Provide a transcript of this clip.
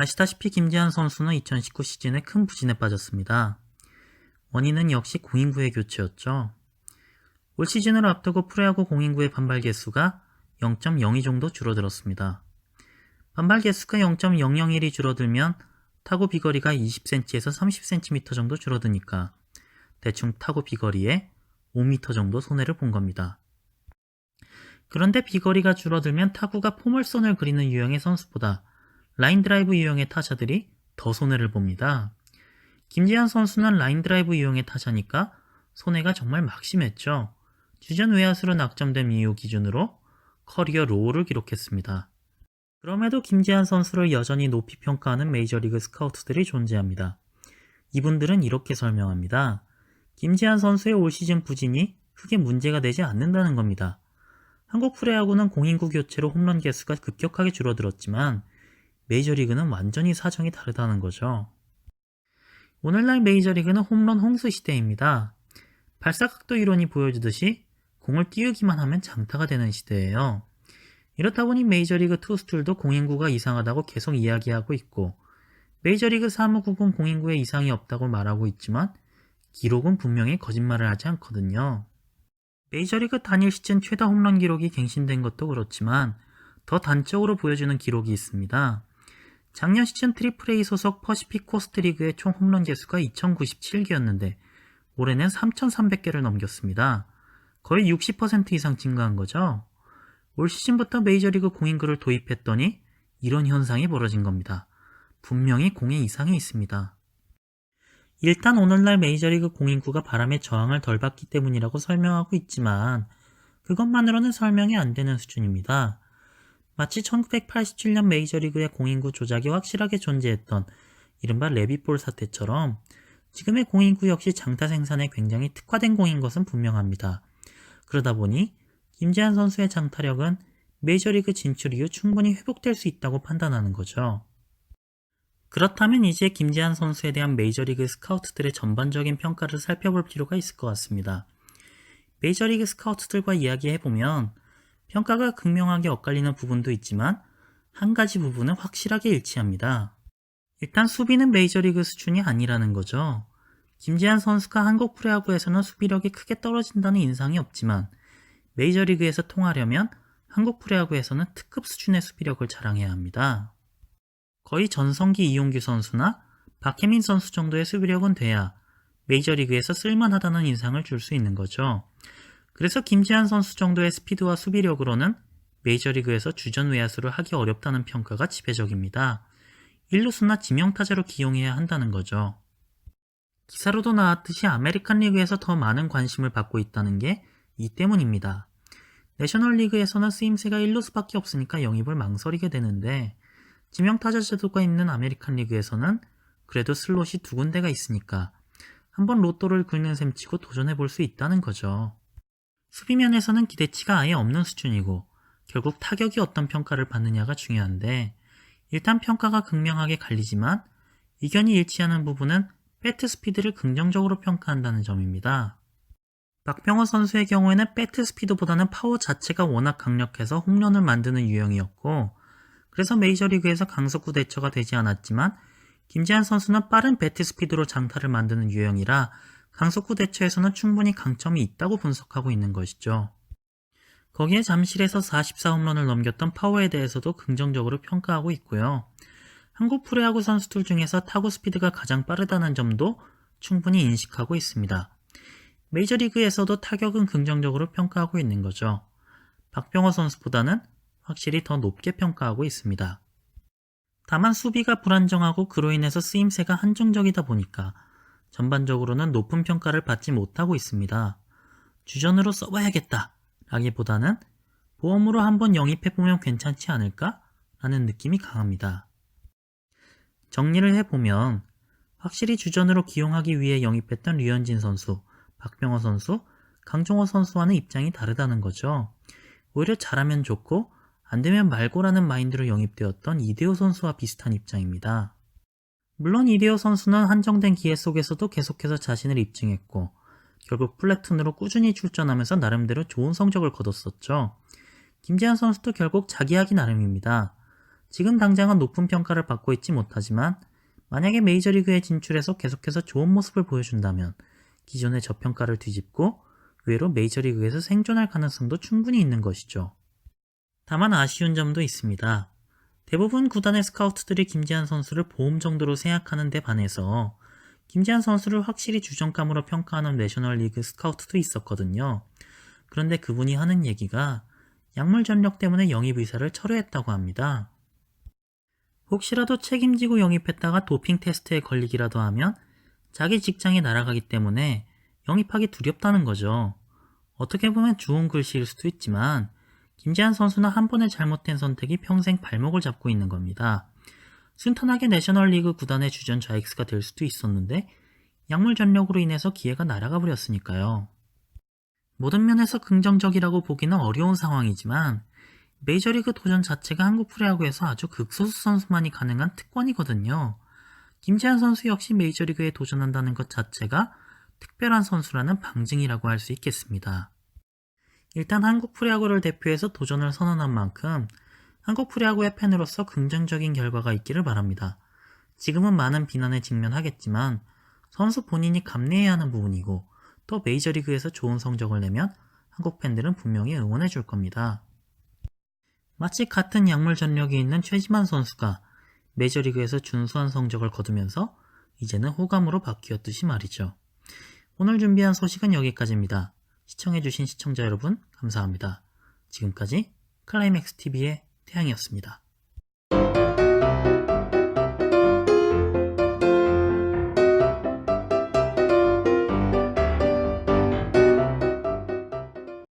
아시다시피 김지한 선수는 2019 시즌에 큰 부진에 빠졌습니다. 원인은 역시 공인구의 교체였죠. 올 시즌을 앞두고 프로야구 공인구의 반발 개수가 0.02 정도 줄어들었습니다. 반발 개수가 0.001이 줄어들면 타구 비거리가 20cm에서 30cm 정도 줄어드니까 대충 타구 비거리에 5m 정도 손해를 본 겁니다. 그런데 비거리가 줄어들면 타구가 포물선을 그리는 유형의 선수보다 라인 드라이브 유형의 타자들이 더 손해를 봅니다. 김지한 선수는 라인 드라이브 유형의 타자니까 손해가 정말 막심했죠. 주전 외야수로 낙점된 이후 기준으로 커리어 로우를 기록했습니다. 그럼에도 김지한 선수를 여전히 높이 평가하는 메이저리그 스카우트들이 존재합니다. 이분들은 이렇게 설명합니다. 김지한 선수의 올 시즌 부진이 크게 문제가 되지 않는다는 겁니다. 한국 프로야구는 공인구 교체로 홈런 개수가 급격하게 줄어들었지만 메이저리그는 완전히 사정이 다르다는 거죠. 오늘날 메이저리그는 홈런 홍수 시대입니다. 발사각도 이론이 보여주듯이 공을 띄우기만 하면 장타가 되는 시대예요. 이렇다 보니 메이저리그 투수들도 공인구가 이상하다고 계속 이야기하고 있고 메이저리그 사무국은 공인구에 이상이 없다고 말하고 있지만 기록은 분명히 거짓말을 하지 않거든요. 메이저리그 단일 시즌 최다 홈런 기록이 갱신된 것도 그렇지만 더 단적으로 보여주는 기록이 있습니다. 작년 시즌 트리플A 소속 퍼시픽 코스트 리그의 총 홈런 개수가 2097개였는데 올해는 3300개를 넘겼습니다. 거의 60% 이상 증가한 거죠. 올 시즌부터 메이저리그 공인구를 도입했더니 이런 현상이 벌어진 겁니다. 분명히 공에 이상이 있습니다. 일단 오늘날 메이저리그 공인구가 바람에 저항을 덜 받기 때문이라고 설명하고 있지만 그것만으로는 설명이 안 되는 수준입니다. 마치 1987년 메이저리그의 공인구 조작이 확실하게 존재했던 이른바 레빗볼 사태처럼 지금의 공인구 역시 장타 생산에 굉장히 특화된 공인 것은 분명합니다. 그러다 보니 김지한 선수의 장타력은 메이저리그 진출 이후 충분히 회복될 수 있다고 판단하는 거죠. 그렇다면 이제 김지한 선수에 대한 메이저리그 스카우트들의 전반적인 평가를 살펴볼 필요가 있을 것 같습니다. 메이저리그 스카우트들과 이야기해보면 평가가 극명하게 엇갈리는 부분도 있지만 한 가지 부분은 확실하게 일치합니다. 일단 수비는 메이저리그 수준이 아니라는 거죠. 김지한 선수가 한국 프로야구에서는 수비력이 크게 떨어진다는 인상이 없지만 메이저리그에서 통하려면 한국 프로야구에서는 특급 수준의 수비력을 자랑해야 합니다. 거의 전성기 이용규 선수나 박혜민 선수 정도의 수비력은 돼야 메이저리그에서 쓸만하다는 인상을 줄 수 있는 거죠. 그래서 김지한 선수 정도의 스피드와 수비력으로는 메이저리그에서 주전 외야수를 하기 어렵다는 평가가 지배적입니다. 1루수나 지명타자로 기용해야 한다는 거죠. 기사로도 나왔듯이 아메리칸 리그에서 더 많은 관심을 받고 있다는 게 이 때문입니다. 내셔널리그에서는 쓰임새가 1루수밖에 없으니까 영입을 망설이게 되는데 지명타자 제도가 있는 아메리칸 리그에서는 그래도 슬롯이 두 군데가 있으니까 한번 로또를 긁는 셈치고 도전해볼 수 있다는 거죠. 수비면에서는 기대치가 아예 없는 수준이고 결국 타격이 어떤 평가를 받느냐가 중요한데 일단 평가가 극명하게 갈리지만 의견이 일치하는 부분은 배트 스피드를 긍정적으로 평가한다는 점입니다. 박병호 선수의 경우에는 배트 스피드보다는 파워 자체가 워낙 강력해서 홈런을 만드는 유형이었고 그래서 메이저리그에서 강속구 대처가 되지 않았지만 김지한 선수는 빠른 배트 스피드로 장타를 만드는 유형이라 강속구 대처에서는 충분히 강점이 있다고 분석하고 있는 것이죠. 거기에 잠실에서 44홈런을 넘겼던 파워에 대해서도 긍정적으로 평가하고 있고요. 한국 프로야구 선수들 중에서 타구 스피드가 가장 빠르다는 점도 충분히 인식하고 있습니다. 메이저리그에서도 타격은 긍정적으로 평가하고 있는 거죠. 박병호 선수보다는 확실히 더 높게 평가하고 있습니다. 다만 수비가 불안정하고 그로 인해서 쓰임새가 한정적이다 보니까 전반적으로는 높은 평가를 받지 못하고 있습니다. 주전으로 써봐야겠다 라기보다는 보험으로 한번 영입해보면 괜찮지 않을까? 라는 느낌이 강합니다. 정리를 해보면 확실히 주전으로 기용하기 위해 영입했던 류현진 선수, 박병호 선수, 강정호 선수와는 입장이 다르다는 거죠. 오히려 잘하면 좋고 안되면 말고라는 마인드로 영입되었던 이대호 선수와 비슷한 입장입니다. 물론 이대호 선수는 한정된 기회 속에서도 계속해서 자신을 입증했고 결국 플래툰으로 꾸준히 출전하면서 나름대로 좋은 성적을 거뒀었죠. 김지한 선수도 결국 자기 하기 나름입니다. 지금 당장은 높은 평가를 받고 있지 못하지만 만약에 메이저리그에 진출해서 계속해서 좋은 모습을 보여준다면 기존의 저평가를 뒤집고 의외로 메이저리그에서 생존할 가능성도 충분히 있는 것이죠. 다만 아쉬운 점도 있습니다. 대부분 구단의 스카우트들이 김재환 선수를 보험 정도로 생각하는 데 반해서 김재환 선수를 확실히 주전감으로 평가하는 내셔널리그 스카우트도 있었거든요. 그런데 그분이 하는 얘기가 약물 전력 때문에 영입 의사를 철회했다고 합니다. 혹시라도 책임지고 영입했다가 도핑 테스트에 걸리기라도 하면 자기 직장이 날아가기 때문에 영입하기 두렵다는 거죠. 어떻게 보면 좋은 글씨일 수도 있지만 김재환 선수는 한 번의 잘못된 선택이 평생 발목을 잡고 있는 겁니다. 순탄하게 내셔널리그 구단의 주전 좌익수가 될 수도 있었는데 약물 전력으로 인해서 기회가 날아가 버렸으니까요. 모든 면에서 긍정적이라고 보기는 어려운 상황이지만 메이저리그 도전 자체가 한국 프로야구에서 아주 극소수 선수만이 가능한 특권이거든요. 김재환 선수 역시 메이저리그에 도전한다는 것 자체가 특별한 선수라는 방증이라고 할 수 있겠습니다. 일단 한국 프로야구를 대표해서 도전을 선언한 만큼 한국 프로야구의 팬으로서 긍정적인 결과가 있기를 바랍니다. 지금은 많은 비난에 직면하겠지만 선수 본인이 감내해야 하는 부분이고 또 메이저리그에서 좋은 성적을 내면 한국 팬들은 분명히 응원해 줄 겁니다. 마치 같은 약물 전력이 있는 최지만 선수가 메이저리그에서 준수한 성적을 거두면서 이제는 호감으로 바뀌었듯이 말이죠. 오늘 준비한 소식은 여기까지입니다. 시청해주신 시청자 여러분 감사합니다. 지금까지 클라이맥스TV의 태양이었습니다.